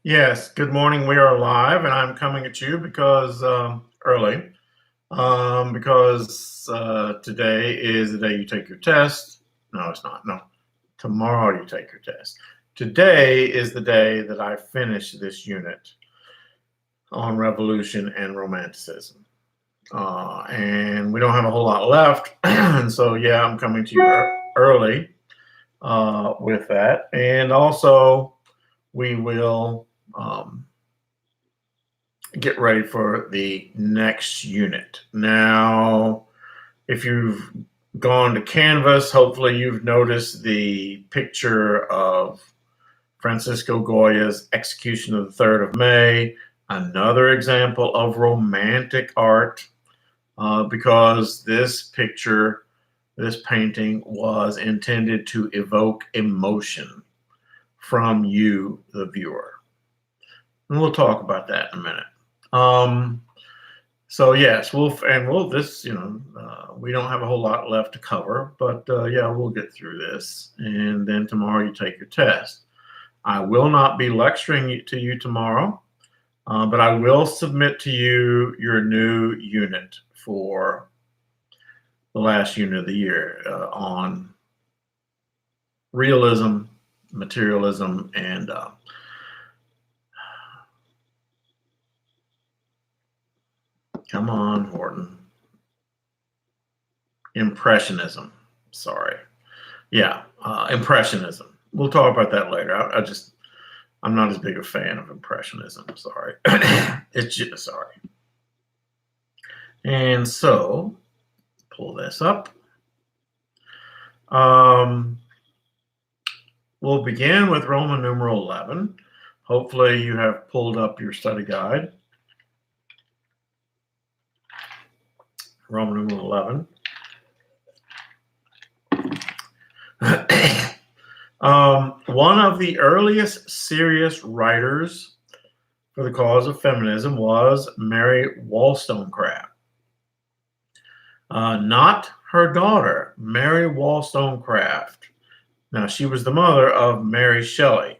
Yes, good morning. We are live, and I'm coming at you because early, because today is the day you take your test. No, it's not. No, tomorrow you take your test. Today is the day that I finish this unit on revolution and romanticism. And we don't have a whole lot left. And so, yeah, I'm coming to you early with that. And also, we will get ready for the next unit. Now, if you've gone to Canvas, hopefully you've noticed the picture of Francisco Goya's Execution of the 3rd of May, another example of romantic art, because this picture, this painting was intended to evoke emotion from you, the viewer. And we'll talk about that in a minute. So yes, we don't have a whole lot left to cover, but yeah, we'll get through this. And then tomorrow you take your test. I will not be lecturing to you tomorrow, but I will submit to you your new unit for the last unit of the year on realism, materialism, and come on, Horton. Impressionism. Sorry. Yeah, Impressionism. We'll talk about that later. I'm not as big a fan of Impressionism. Sorry. It's just, sorry. And so, pull this up. We'll begin with Roman numeral 11. Hopefully you have pulled up your study guide. Roman numeral 11. One of the earliest serious writers for the cause of feminism was Mary Wallstonecraft. Not her daughter, Mary Wallstonecraft. Now, she was the mother of Mary Shelley,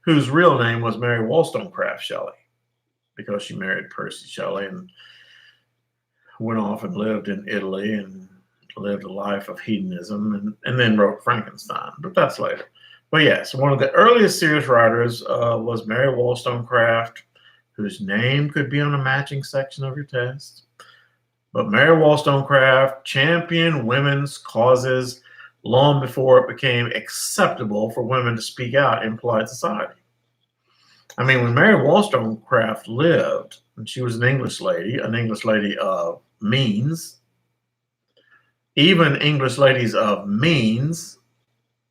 whose real name was Mary Wollstonecraft Shelley, because she married Percy Shelley and went off and lived in Italy and lived a life of hedonism and then wrote Frankenstein, but that's later. But yes, one of the earliest serious writers was Mary Wollstonecraft, whose name could be on a matching section of your test. But Mary Wollstonecraft championed women's causes long before it became acceptable for women to speak out in polite society. I mean, when Mary Wollstonecraft lived, and she was an English lady of means, even English ladies of means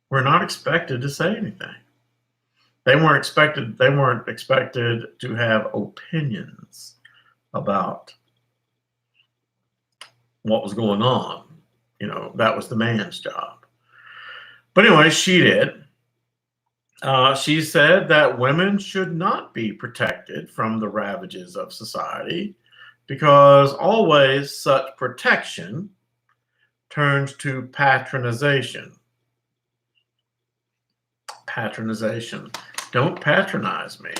were not expected to say anything. They weren't expected to have opinions about what was going on. You know, that was the man's job. But anyway, she did. She said that women should not be protected from the ravages of society because always such protection turns to patronization. Patronization. Don't patronize me.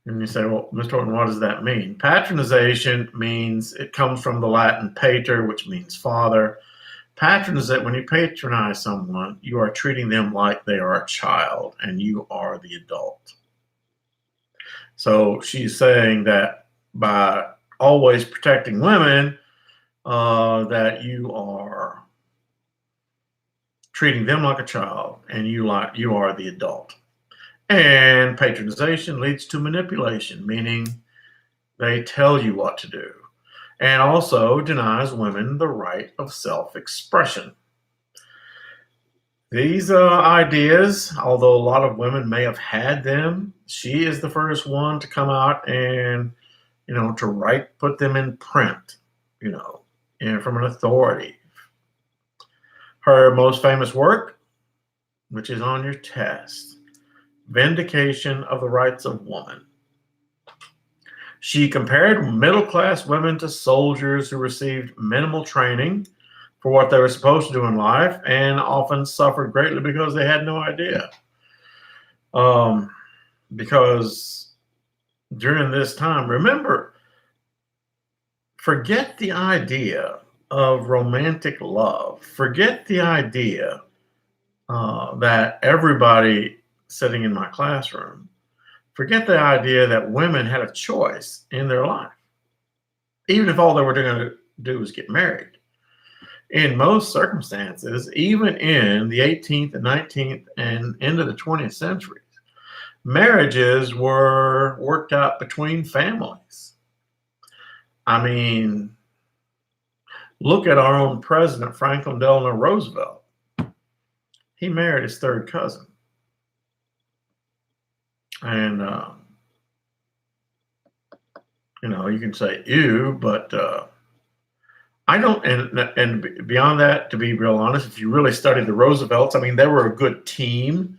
And you say, well, Mr. Horton, what does that mean? Patronization means, it comes from the Latin pater, which means father. Patronize, when you patronize someone, you are treating them like they are a child and you are the adult. So she's saying that by always protecting women, that you are treating them like a child and you are the adult. And patronization leads to manipulation, meaning they tell you what to do, and also denies women the right of self-expression. These ideas, although a lot of women may have had them, she is the first one to come out and, put them in print, and from an authority. Her most famous work, which is on your test, Vindication of the Rights of Woman. She compared middle-class women to soldiers who received minimal training for what they were supposed to do in life and often suffered greatly because they had no idea. Because during this time, remember, forget the idea of romantic love. Forget the idea that everybody sitting in my classroom, forget the idea that women had a choice in their life, even if all they were going to do was get married. In most circumstances, even in the 18th and 19th and into the 20th centuries, marriages were worked out between families. I mean, look at our own president, Franklin Delano Roosevelt. He married his third cousin. And, you can say ew, but I don't, and beyond that, to be real honest, if you really study the Roosevelts, I mean, they were a good team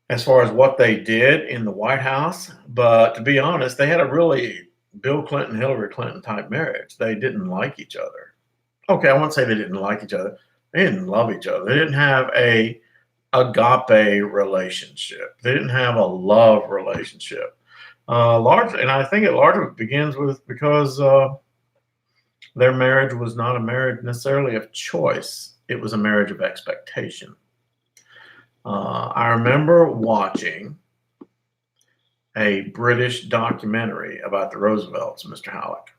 as far as what they did in the White House. But to be honest, they had a really Bill Clinton, Hillary Clinton type marriage. They didn't like each other. Okay, I won't say they didn't like each other. They didn't love each other. They didn't have a agape relationship. They didn't have a love relationship. Largely, and I think it largely begins with because their marriage was not a marriage necessarily of choice. It was a marriage of expectation. I remember watching a British documentary about the Roosevelts, Mr. Halleck.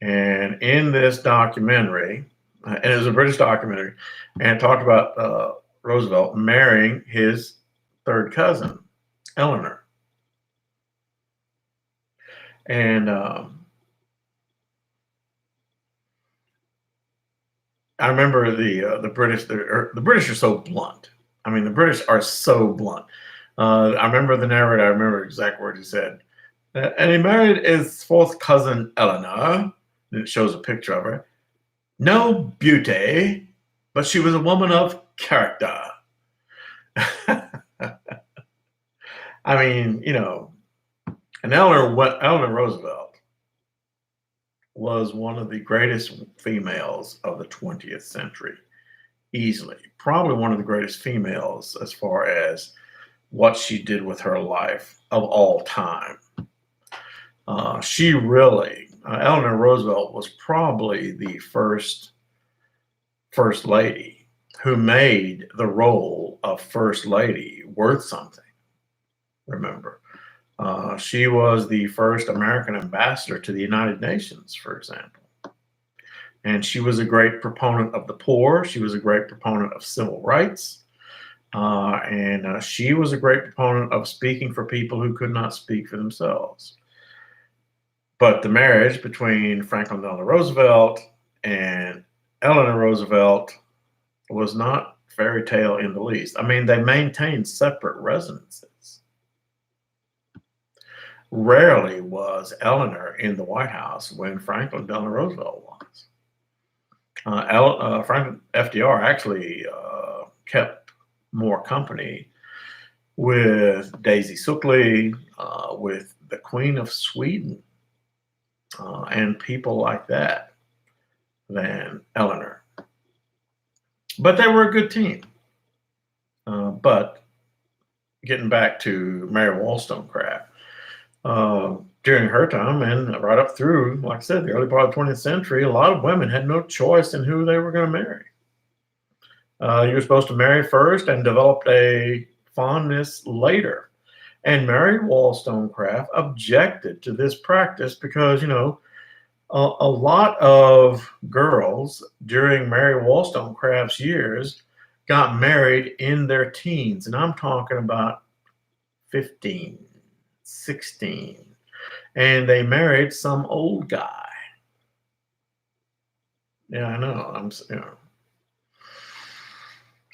And in this documentary, and it was a British documentary, and it talked about Roosevelt marrying his third cousin, Eleanor. And I remember the British. The British are so blunt. I mean, the British are so blunt. I remember the narrator. I remember exact words he said. And he married his fourth cousin, Eleanor. And it shows a picture of her. No beauty, but she was a woman of character. I mean, and Eleanor Roosevelt was one of the greatest females of the 20th century, easily. Probably one of the greatest females as far as what she did with her life of all time. She really, Eleanor Roosevelt was probably the first lady who made the role of first lady worth something. Remember, she was the first American ambassador to the United Nations, for example. And she was a great proponent of the poor. She was a great proponent of civil rights. And she was a great proponent of speaking for people who could not speak for themselves. But the marriage between Franklin Delano Roosevelt and Eleanor Roosevelt was not fairy tale in the least. I mean, they maintained separate residences. Rarely was Eleanor in the White House when Franklin Delano Roosevelt was. Franklin FDR actually kept more company with Daisy Suckley, with the Queen of Sweden, and people like that than Eleanor. But they were a good team. But getting back to Mary Wallstonecraft, during her time and right up through, like I said, the early part of the 20th century, a lot of women had no choice in who they were going to marry. You were supposed to marry first and developed a fondness later. And Mary Wallstonecraft objected to this practice because, a lot of girls during Mary Wollstonecraft's years got married in their teens. And I'm talking about 15, 16. And they married some old guy. Yeah, I know.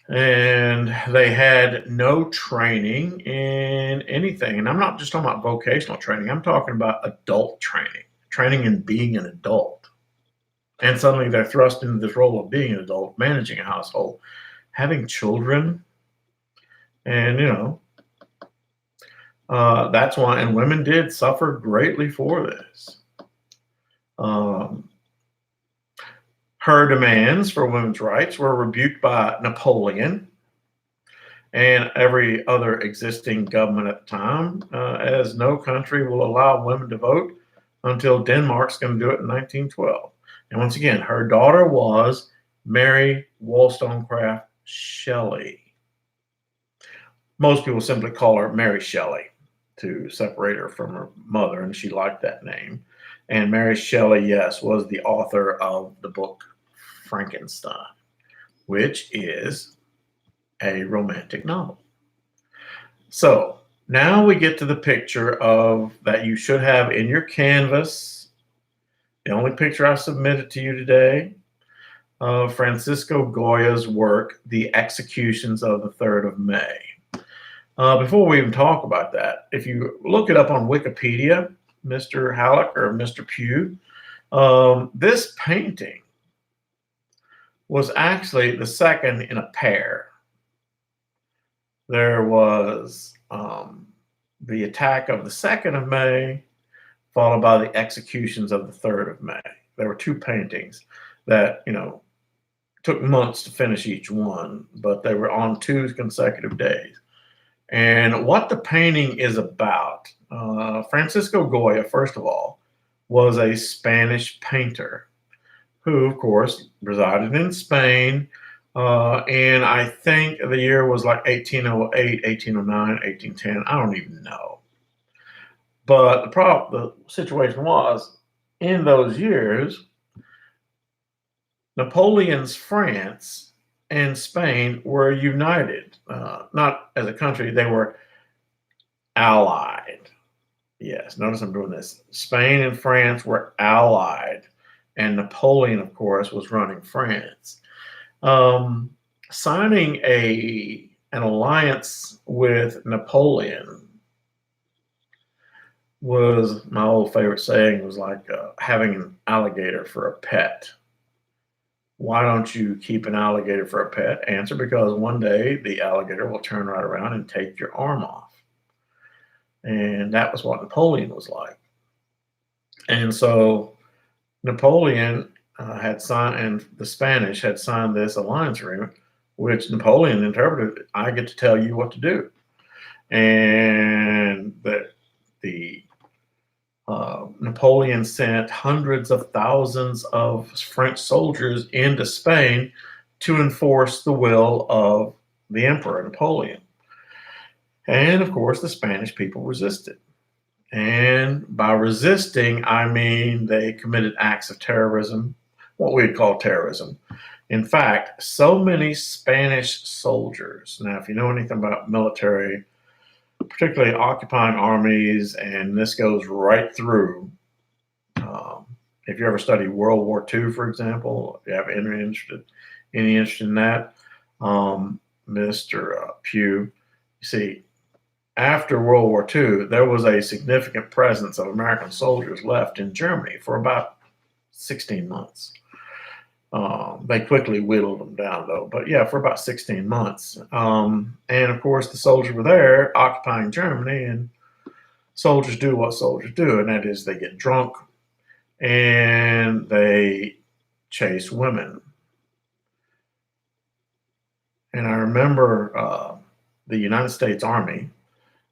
And they had no training in anything. And I'm not just talking about vocational training. I'm talking about adult training in being an adult. And suddenly they're thrust into this role of being an adult, managing a household, having children. And, that's why, and women did suffer greatly for this. Her demands for women's rights were rebuked by Napoleon. and every other existing government at the time, as no country will allow women to vote until Denmark's going to do it in 1912. And once again, her daughter was Mary Wollstonecraft Shelley. Most people simply call her Mary Shelley to separate her from her mother, and she liked that name. And Mary Shelley, yes, was the author of the book Frankenstein, which is a romantic novel. So now we get to the picture of that you should have in your canvas. The only picture I submitted to you today of Francisco Goya's work, The Executions of the 3rd of May. Before we even talk about that, if you look it up on Wikipedia, Mr. Halleck or Mr. Pugh, this painting was actually the second in a pair. There was the attack of the 2nd of May, followed by the executions of the 3rd of May. There were two paintings that, took months to finish each one, but they were on 2 consecutive days. And what the painting is about, Francisco Goya, first of all, was a Spanish painter who, of course, resided in Spain. And I think the year was like 1808, 1809, 1810. I don't even know. But the situation was, in those years, Napoleon's France and Spain were united. Not as a country, they were allied. Yes, notice I'm doing this. Spain and France were allied, and Napoleon, of course, was running France. Signing an alliance with Napoleon was, my old favorite saying was like having an alligator for a pet. Why don't you keep an alligator for a pet? Answer, because one day the alligator will turn right around and take your arm off. And that was what Napoleon was like. And so Napoleon had signed, and the Spanish had signed this alliance agreement, which Napoleon interpreted, I get to tell you what to do. And Napoleon sent hundreds of thousands of French soldiers into Spain to enforce the will of the Emperor Napoleon. And of course, the Spanish people resisted. And by resisting, I mean they committed acts of terrorism, what we'd call terrorism. In fact, so many Spanish soldiers, now if you know anything about military, particularly occupying armies, and this goes right through. If you ever study World War II, for example, if you have any interest in that, Mr. Pugh, you see, after World War II, there was a significant presence of American soldiers left in Germany for about 16 months. They quickly whittled them down, though. But yeah, for about 16 months. And of course, the soldiers were there occupying Germany, and soldiers do what soldiers do, and that is they get drunk and they chase women. And I remember the United States Army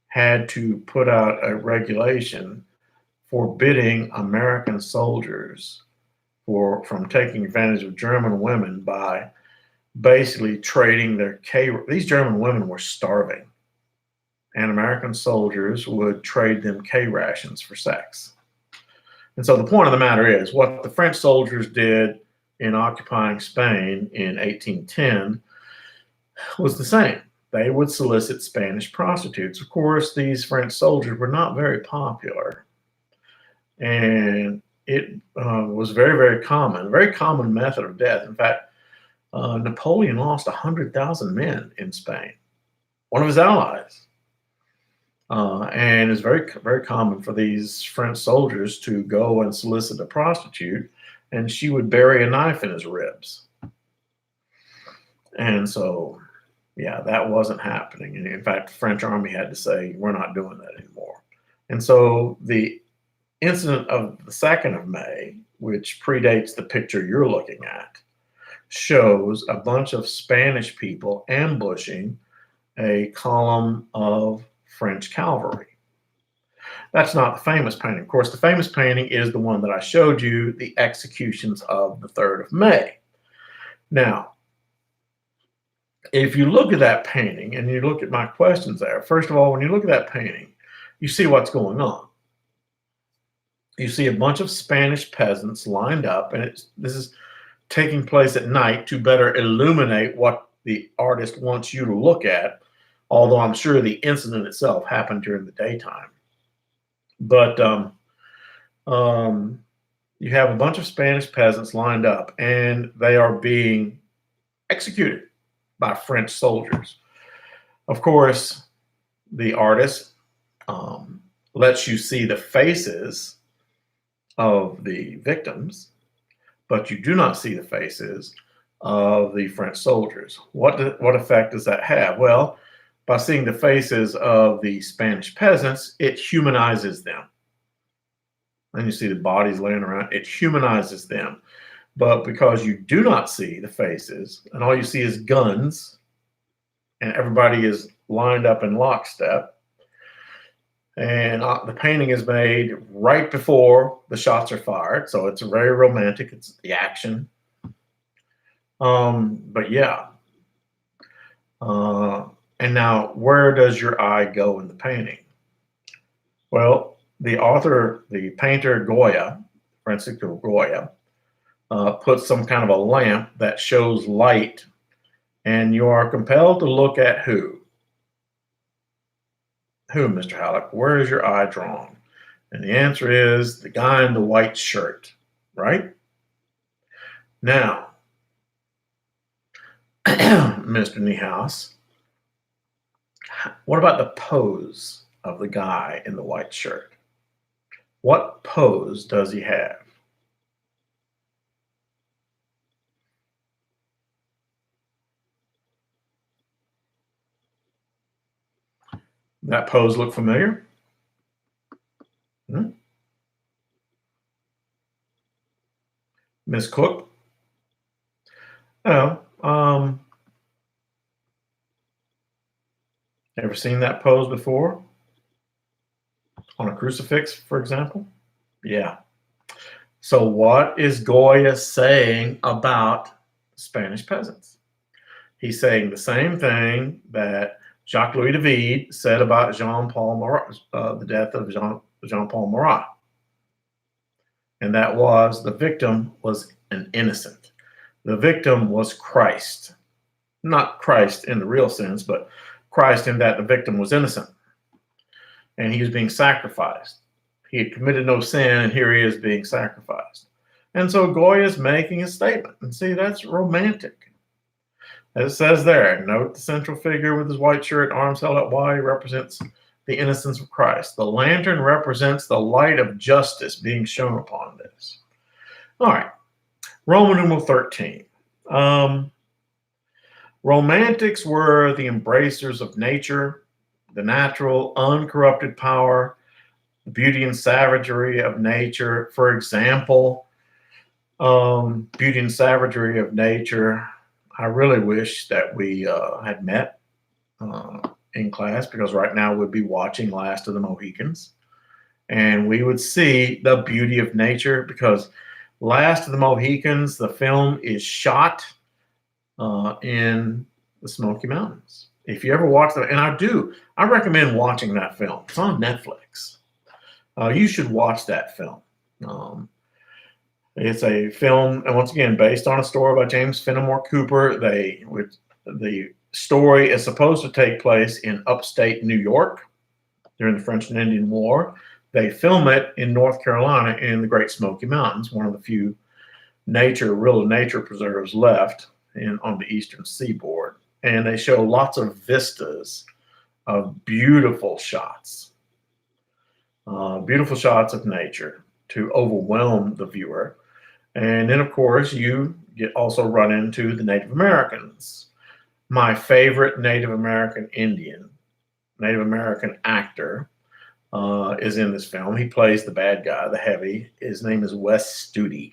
had to put out a regulation forbidding American soldiers from taking advantage of German women by basically trading their these German women were starving, and American soldiers would trade them K rations for sex. And so the point of the matter is, what the French soldiers did in occupying Spain in 1810 was the same. They would solicit Spanish prostitutes. Of course, these French soldiers were not very popular, and it was very, very common method of death. In fact, Napoleon lost 100,000 men in Spain, one of his allies. And it's very, very common for these French soldiers to go and solicit a prostitute, and she would bury a knife in his ribs. And so, yeah, that wasn't happening. And in fact, the French army had to say, we're not doing that anymore. And so the incident of the 2nd of May, which predates the picture you're looking at, shows a bunch of Spanish people ambushing a column of French cavalry. That's not the famous painting. Of course, the famous painting is the one that I showed you, the executions of the 3rd of May. Now, if you look at that painting and you look at my questions there, first of all, when you look at that painting, you see what's going on. You see a bunch of Spanish peasants lined up, and this is taking place at night to better illuminate what the artist wants you to look at, although I'm sure the incident itself happened during the daytime. But you have a bunch of Spanish peasants lined up, and they are being executed by French soldiers. Of course, the artist lets you see the faces of the victims, but you do not see the faces of the French soldiers. What effect does that have? Well, by seeing the faces of the Spanish peasants, it humanizes them. And you see the bodies laying around, it humanizes them. But because you do not see the faces, and all you see is guns, and everybody is lined up in lockstep, and the painting is made right before the shots are fired, so it's very romantic. It's the action. But yeah. And now, where does your eye go in the painting? Well, the author, the painter Goya, Francisco Goya, puts some kind of a lamp that shows light, and you are compelled to look at who? Who, Mr. Halleck? Where is your eye drawn? And the answer is the guy in the white shirt, right? Now, Mr. Niehaus, what about the pose of the guy in the white shirt? What pose does he have? That pose look familiar? Miss Cook? Oh, ever seen that pose before? On a crucifix, for example? Yeah. So what is Goya saying about Spanish peasants? He's saying the same thing that Jacques-Louis David said about Jean-Paul Marat, the death of Jean-Paul Marat. And that was the victim was an innocent. The victim was Christ. Not Christ in the real sense, but Christ in that the victim was innocent. And he was being sacrificed. He had committed no sin, and here he is being sacrificed. And so Goya is making a statement. And see, that's romantic. As it says there, note the central figure with his white shirt, arms held up wide, represents the innocence of Christ. The lantern represents the light of justice being shown upon this. All right, Roman numeral 13. Romantics were the embracers of nature, the natural, uncorrupted power, the beauty and savagery of nature. For example, beauty and savagery of nature, I really wish that we had met in class, because right now we'd be watching Last of the Mohicans, and we would see the beauty of nature, because Last of the Mohicans, the film, is shot in the Smoky Mountains. If you ever watch that, and I recommend watching that film. It's on Netflix. You should watch that film. It's a film, and once again, based on a story by James Fenimore Cooper. The story is supposed to take place in upstate New York during the French and Indian War. They film it in North Carolina in the Great Smoky Mountains, one of the few real nature preserves left on the eastern seaboard. And they show lots of vistas of beautiful shots of nature to overwhelm the viewer. And then, of course, you also run into the Native Americans. My favorite Native American actor is in this film. He plays the bad guy, the heavy. His name is Wes Studi.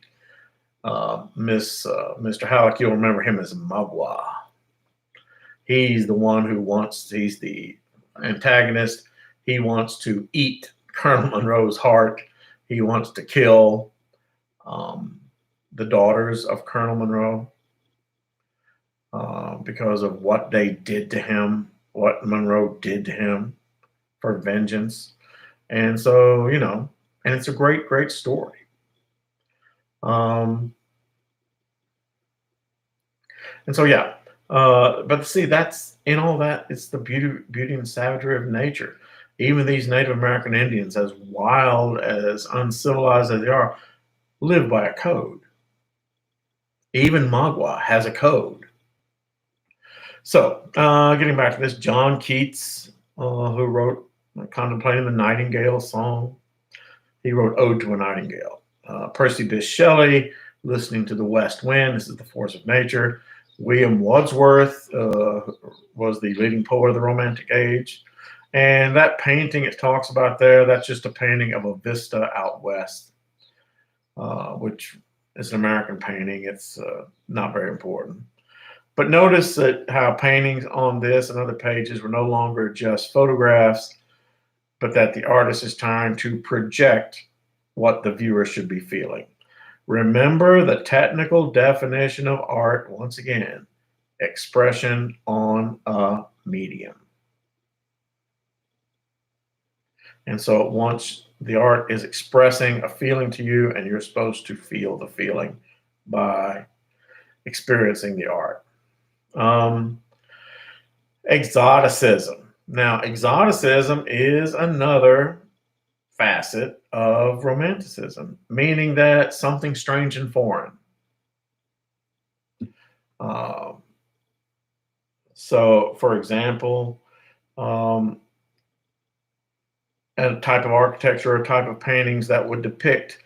Mr. Halleck, you'll remember him as Magua. He's the one who wants, he's the antagonist. He wants to eat Colonel Monroe's heart. He wants to kill the daughters of Colonel Monroe because of what they did to him, what Monroe did to him for vengeance. And so, you know, and it's a great, great story. And so, yeah. But see, that's in all that, it's the beauty and savagery of nature. Even these Native American Indians, as wild, as uncivilized as they are, live by a code. Even Magua has a code. So, getting back to this, John Keats, who wrote Contemplating the Nightingale Song, he wrote Ode to a Nightingale. Percy Bysshe Shelley, Listening to the West Wind, this is the force of nature. William Wordsworth was the leading poet of the Romantic Age. And that painting it talks about there, that's just a painting of a vista out west, which is an American painting. It's not very important. But notice that how paintings on this and other pages were no longer just photographs, but that the artist is trying to project what the viewer should be feeling. Remember the technical definition of art, once again, expression on a medium. And so once the art is expressing a feeling to you, and you're supposed to feel the feeling by experiencing the art. Exoticism. Now, exoticism is another facet of Romanticism, meaning that something strange and foreign. So, for example, a type of architecture or type of paintings that would depict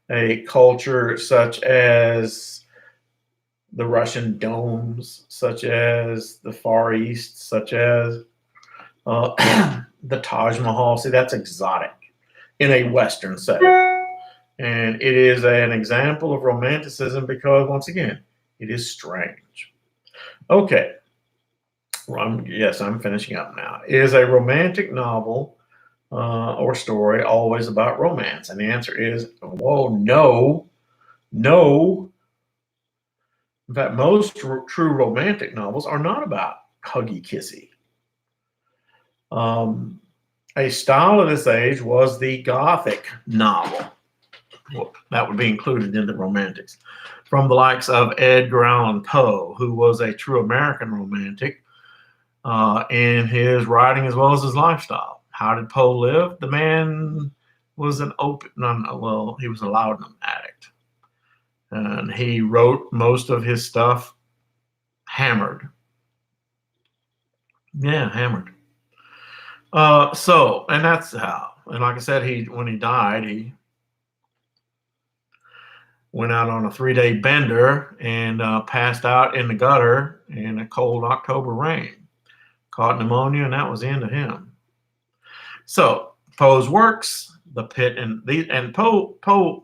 a culture such as the Russian domes, such as the Far East, such as the Taj Mahal. See, that's exotic in a Western setting. And it is an example of Romanticism because, once again, it is strange. Okay. Yes, I'm finishing up now. Is a romantic novel or story always about romance? And the answer is, whoa, no. No. In fact, most true romantic novels are not about huggy kissy. A style of this age was the Gothic novel. Well, that would be included in the Romantics. From the likes of Edgar Allan Poe, who was a true American romantic in his writing as well as his lifestyle. How did Poe live? The man was he was a laudanum addict. And he wrote most of his stuff hammered. Yeah, hammered. And that's how. And like I said, when he died, he went out on a 3-day bender and passed out in the gutter in a cold October rain. Caught pneumonia, and that was the end of him. So Poe's works, The Pit and Poe.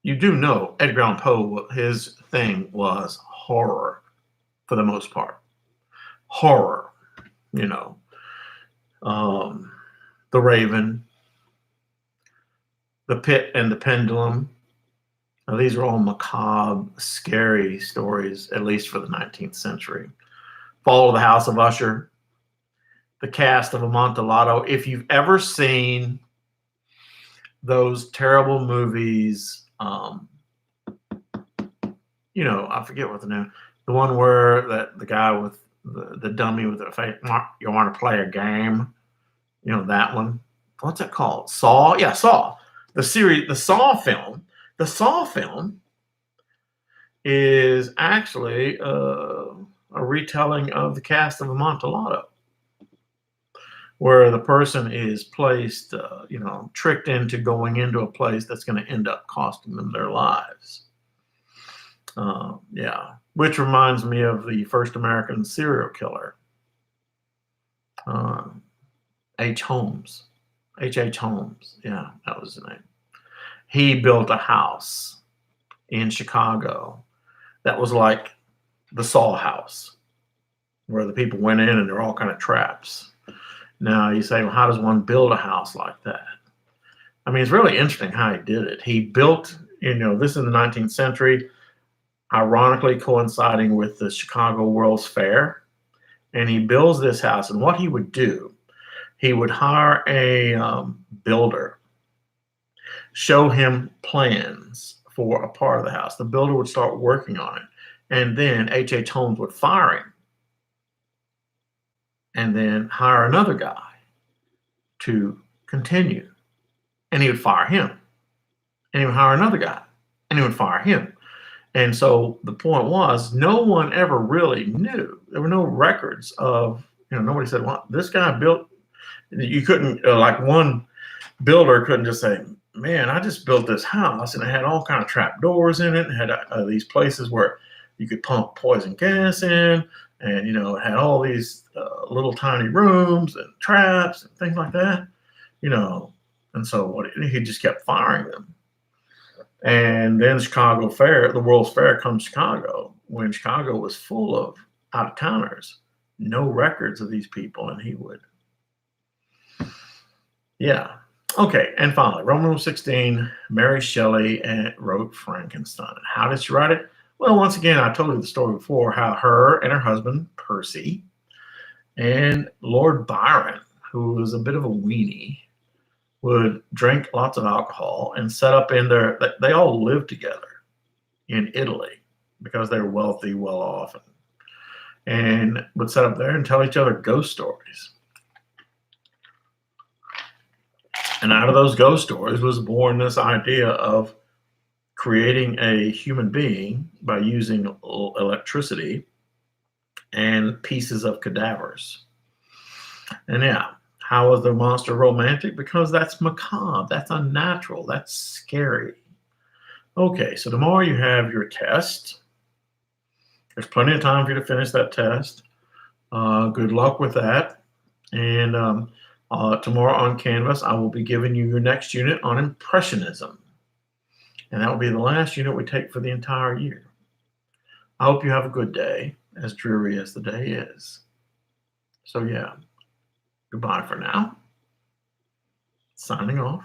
You do know Edgar Allan Poe. His thing was horror, for the most part. Horror, you know. The Raven, The Pit and the Pendulum. Now, these are all macabre, scary stories, at least for the 19th century. Fall of the House of Usher, The Cast of Amontillado. If you've ever seen those terrible movies, you know, I forget what the name, the one where the guy with the dummy with the face, you want to play a game? You know, that one. What's it called? Saw? Yeah, Saw. The series, the Saw film. The Saw film is actually a retelling of The Cast of Amontillado, where the person is placed, tricked into going into a place that's going to end up costing them their lives. Which reminds me of the first American serial killer, H. Holmes. H.H. Holmes. Yeah, that was his name. He built a house in Chicago that was like the Saw house. where the people went in and there were all kind of traps. Now you say, well, how does one build a house like that? I mean, it's really interesting how he did it. He built, this in the 19th century, ironically coinciding with the Chicago World's Fair. And he builds this house. And what he would do, he would hire a builder, show him plans for a part of the house. The builder would start working on it. And then H.H. Holmes would fire him and then hire another guy to continue. And he would fire him. And he would hire another guy. And he would fire him. And so the point was, no one ever really knew. There were no records of, nobody said, well, this guy built. You couldn't, like one builder couldn't just say, man, I just built this house and it had all kind of trap doors in it. It had these places where you could pump poison gas in, and it had all these little tiny rooms and traps and things like that, and so he just kept firing them. And then Chicago Fair, the World's Fair, comes to Chicago when Chicago was full of out-of-towners, no records of these people, and he would. Yeah. Okay, and finally, Roman numeral 16, Mary Shelley wrote Frankenstein. How did she write it? Well, once again, I told you the story before, how her and her husband, Percy, and Lord Byron, who was a bit of a weenie, would drink lots of alcohol and set up they all lived together in Italy because they were wealthy, well off, and would set up there and tell each other ghost stories. And out of those ghost stories was born this idea of creating a human being by using electricity and pieces of cadavers. And yeah, how is the monster romantic? Because that's macabre, that's unnatural, that's scary. Okay, so tomorrow you have your test. There's plenty of time for you to finish that test. Good luck with that. And tomorrow on Canvas, I will be giving you your next unit on Impressionism. And that will be the last unit we take for the entire year. I hope you have a good day, as dreary as the day is. So yeah, goodbye for now. Signing off.